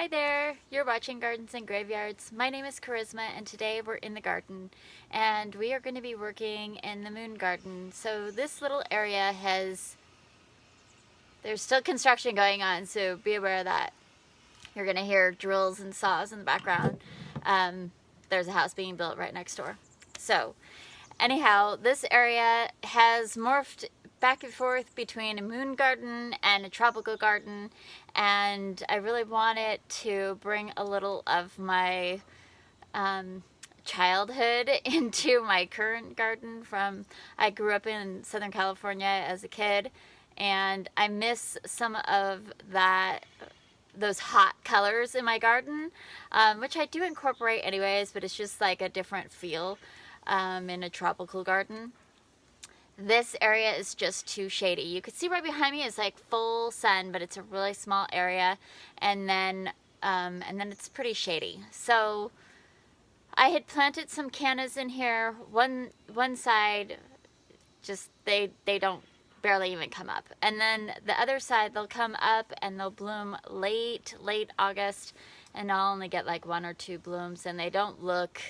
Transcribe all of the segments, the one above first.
Hi there, you're watching Gardens and Graveyards. My name is Charisma and today we're in the garden and we are going to be working in the moon garden. So this little area there's still construction going on, so be aware of that. You're going to hear drills and saws in the background. There's a house being built right next door. So anyhow, this area has morphed back and forth between a moon garden and a tropical garden, and I really wanted to bring a little of my childhood into my current garden. I grew up in Southern California as a kid, and I miss some of those hot colors in my garden, which I do incorporate anyways, but it's just like a different feel in a tropical garden. This area is just too shady. You can see right behind me is like full sun, but it's a really small area, and then it's pretty shady. So I had planted some cannas in here. One side, just they don't barely even come up, and then the other side they'll come up and they'll bloom late August, and I'll only get like 1 or 2 blooms, and they don't look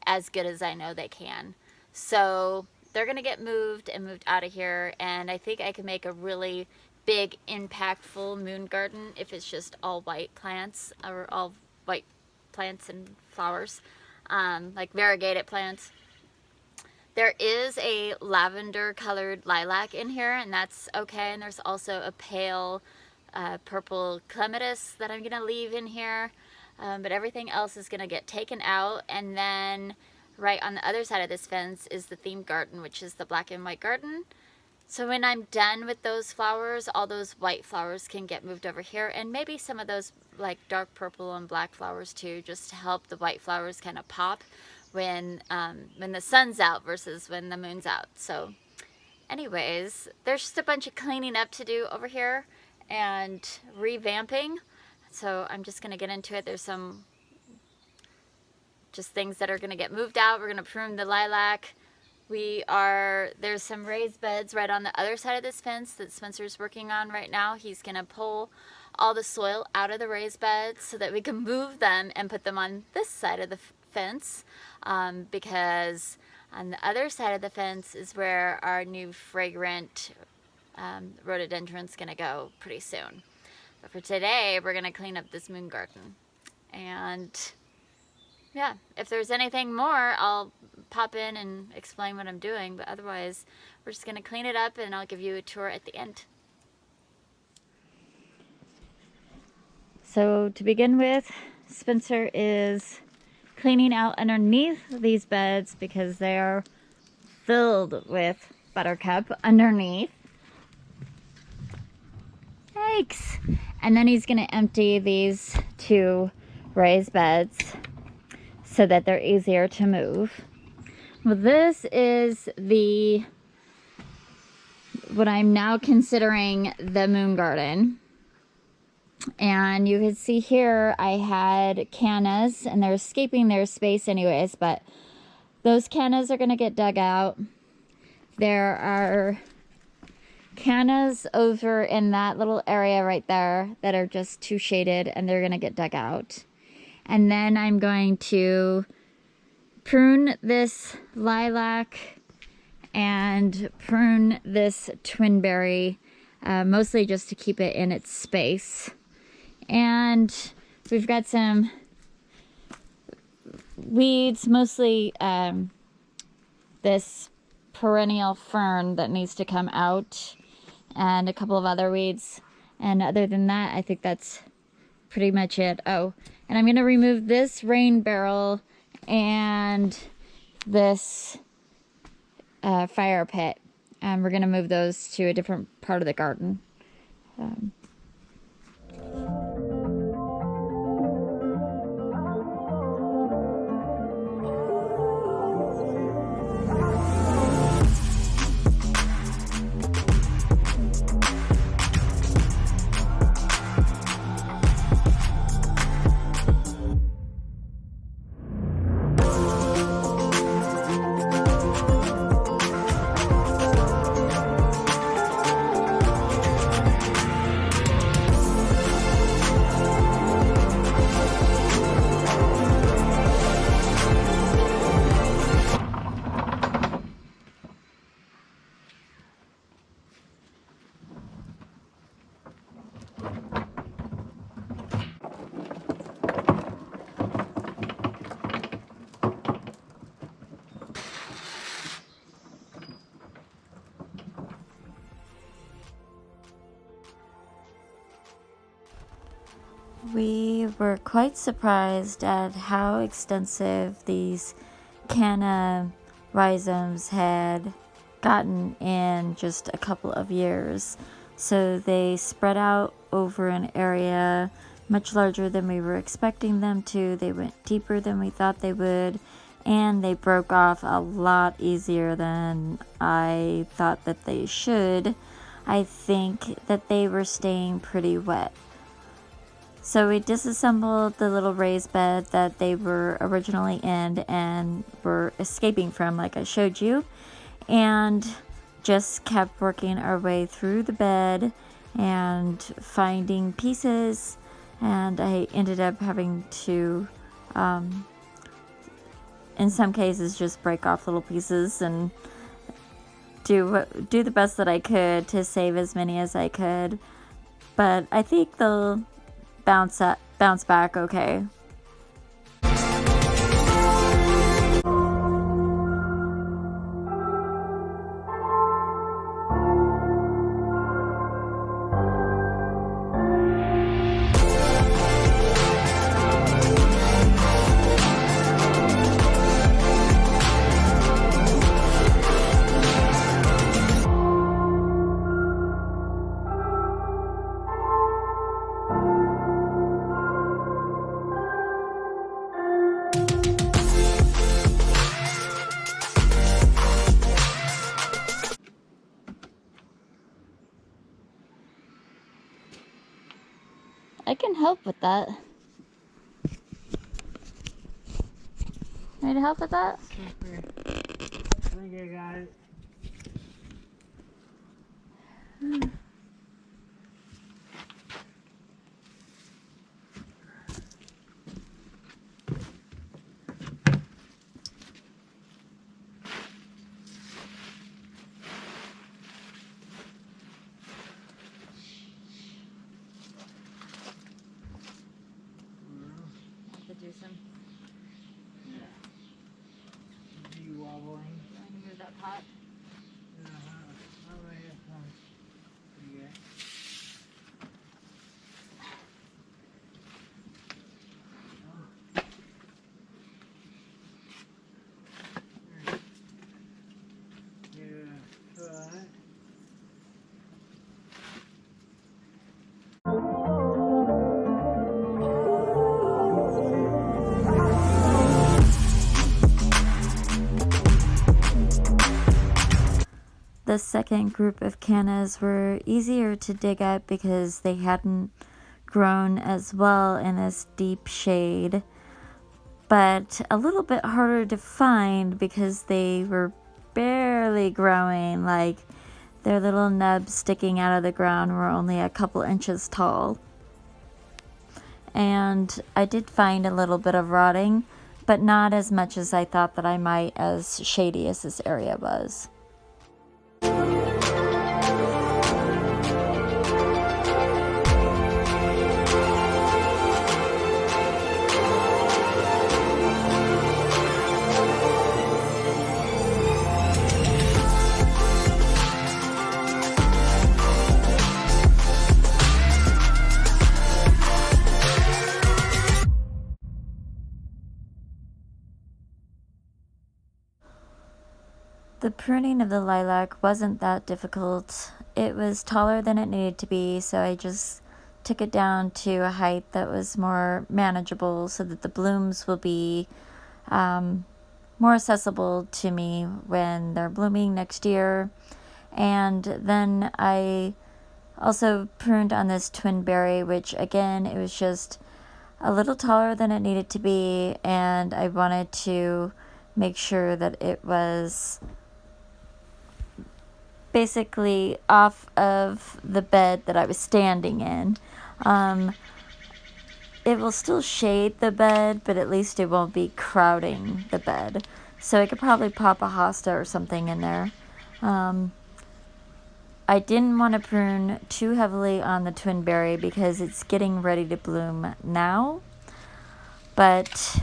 as good as I know they can. So they're gonna get moved out of here, and I think I can make a really big, impactful moon garden if it's just all white plants, or all white plants and flowers, like variegated plants. There is a lavender colored lilac in here, and that's okay, and there's also a pale purple clematis that I'm gonna leave in here, but everything else is gonna get taken out. And then right on the other side of this fence is the themed garden, which is the black and white garden. So when I'm done with those flowers, all those white flowers can get moved over here, and maybe some of those like dark purple and black flowers too, just to help the white flowers kind of pop when the sun's out versus when the moon's out. So anyways, there's just a bunch of cleaning up to do over here and revamping. So I'm just gonna get into it. There's some just things that are gonna get moved out. We're gonna prune the lilac. There's some raised beds right on the other side of this fence that Spencer's working on right now. He's gonna pull all the soil out of the raised beds so that we can move them and put them on this side of the fence, because on the other side of the fence is where our new fragrant rhododendron's gonna go pretty soon. But for today, we're gonna clean up this moon garden. And yeah, if there's anything more, I'll pop in and explain what I'm doing, but otherwise we're just gonna clean it up and I'll give you a tour at the end. So to begin with, Spencer is cleaning out underneath these beds because they are filled with buttercup underneath. Yikes! And then he's gonna empty these 2 raised beds so that they're easier to move. Well, this is what I'm now considering the moon garden. And you can see here I had cannas, and they're escaping their space anyways, but those cannas are gonna get dug out. There are cannas over in that little area right there that are just too shaded, and they're gonna get dug out. And then I'm going to prune this lilac and prune this twinberry, mostly just to keep it in its space. And we've got some weeds, mostly this perennial fern that needs to come out, and a couple of other weeds. And other than that, I think that's pretty much it. Oh, and I'm going to remove this rain barrel and this fire pit. And we're going to move those to a different part of the garden. We were quite surprised at how extensive these canna rhizomes had gotten in just a couple of years. So they spread out over an area much larger than we were expecting them to. They went deeper than we thought they would, and they broke off a lot easier than I thought that they should. I think that they were staying pretty wet. So we disassembled the little raised bed that they were originally in and were escaping from, like I showed you, and just kept working our way through the bed and finding pieces. And I ended up having to, in some cases, just break off little pieces and do the best that I could to save as many as I could. But I think they'll bounce back okay. I can help with that. Need help with that? I think I got it. Do some. You wobbling? You want to move that pot? Oh, yeah, fine. Yeah. Yeah, right. The second group of cannas were easier to dig up because they hadn't grown as well in this deep shade, but a little bit harder to find because they were barely growing. Like, their little nubs sticking out of the ground were only a couple inches tall. And I did find a little bit of rotting, but not as much as I thought that I might, as shady as this area was. The pruning of the lilac wasn't that difficult. It was taller than it needed to be, so I just took it down to a height that was more manageable so that the blooms will be more accessible to me when they're blooming next year. And then I also pruned on this twin berry, which again, it was just a little taller than it needed to be, and I wanted to make sure that it was basically off of the bed that I was standing in. It will still shade the bed, but at least it won't be crowding the bed. So I could probably pop a hosta or something in there. I didn't want to prune too heavily on the twin berry because it's getting ready to bloom now. But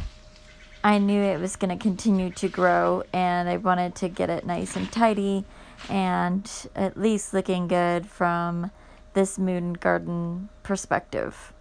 I knew it was going to continue to grow, and I wanted to get it nice and tidy and at least looking good from this moon garden perspective.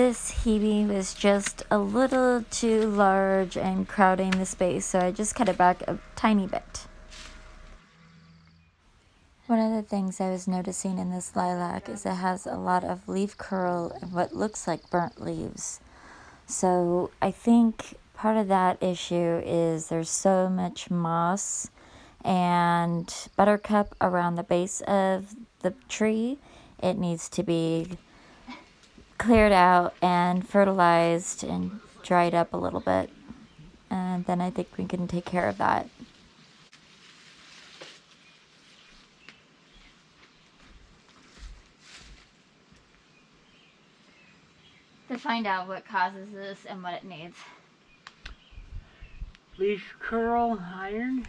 this Hebe was just a little too large and crowding the space, so I just cut it back a tiny bit. One of the things I was noticing in this lilac is it has a lot of leaf curl and what looks like burnt leaves. So I think part of that issue is there's so much moss and buttercup around the base of the tree. It needs to be cleared out and fertilized and dried up a little bit. And then I think we can take care of that. To find out what causes this and what it needs. Leaf curl iron.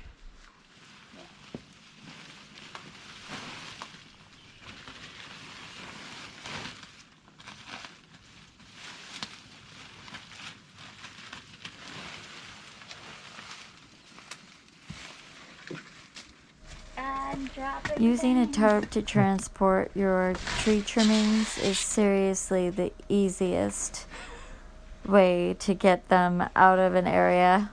Using a tarp to transport your tree trimmings is seriously the easiest way to get them out of an area.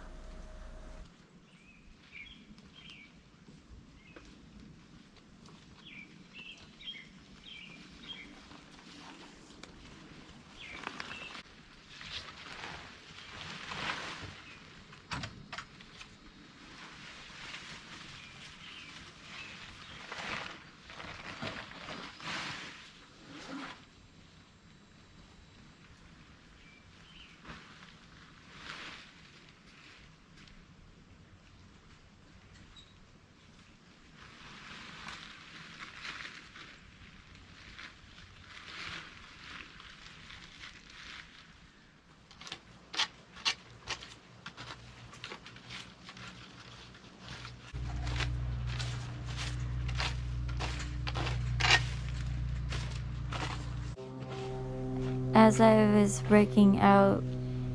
As I was breaking out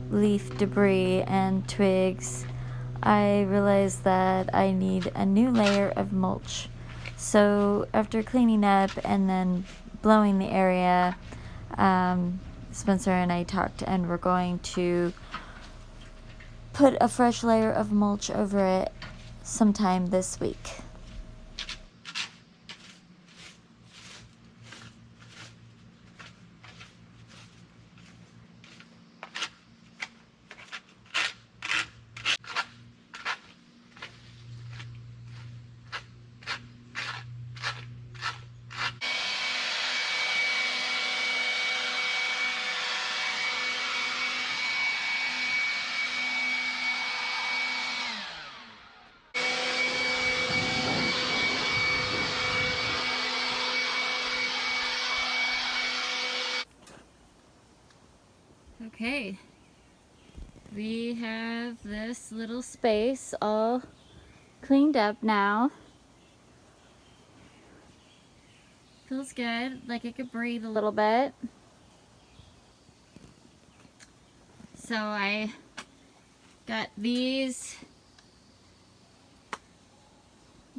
leaf debris and twigs, I realized that I need a new layer of mulch. So after cleaning up and then blowing the area, Spencer and I talked and we're going to put a fresh layer of mulch over it sometime this week. Okay, we have this little space all cleaned up now. Feels good, like it could breathe a little bit. So I got these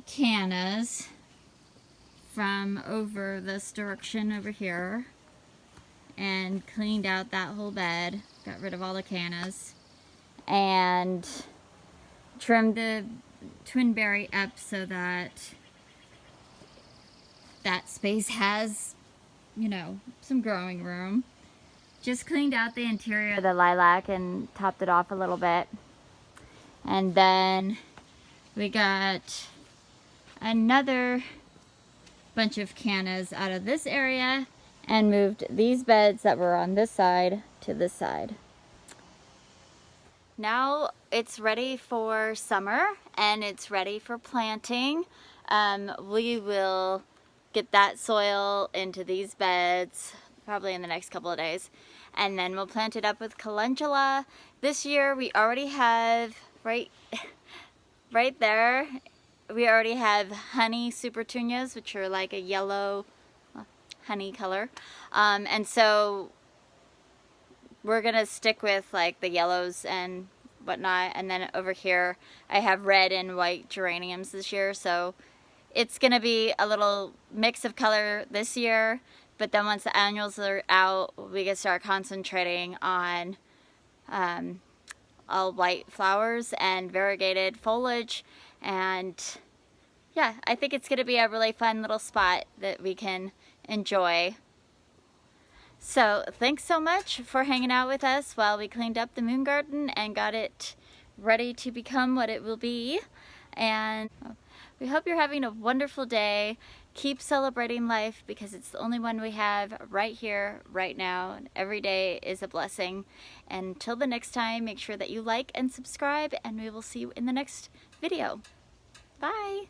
cannas from over this direction over here and cleaned out that whole bed, got rid of all the cannas, and trimmed the twinberry up so that that space has, you know, some growing room. Just cleaned out the interior of the lilac and topped it off a little bit. And then we got another bunch of cannas out of this area and moved these beds that were on this side to this side. Now it's ready for summer and it's ready for planting. We will get that soil into these beds probably in the next couple of days, and then we'll plant it up with calendula. This year we already have right there, we already have honey supertunias, which are like a yellow honey color, and so we're gonna stick with like the yellows and whatnot. And then over here I have red and white geraniums this year, so it's gonna be a little mix of color this year. But then once the annuals are out, we can start concentrating on all white flowers and variegated foliage. And yeah, I think it's going to be a really fun little spot that we can enjoy. So thanks so much for hanging out with us while we cleaned up the moon garden and got it ready to become what it will be. And we hope you're having a wonderful day. Keep celebrating life because it's the only one we have right here, right now. And every day is a blessing. And until the next time, make sure that you like and subscribe, and we will see you in the next video. Bye.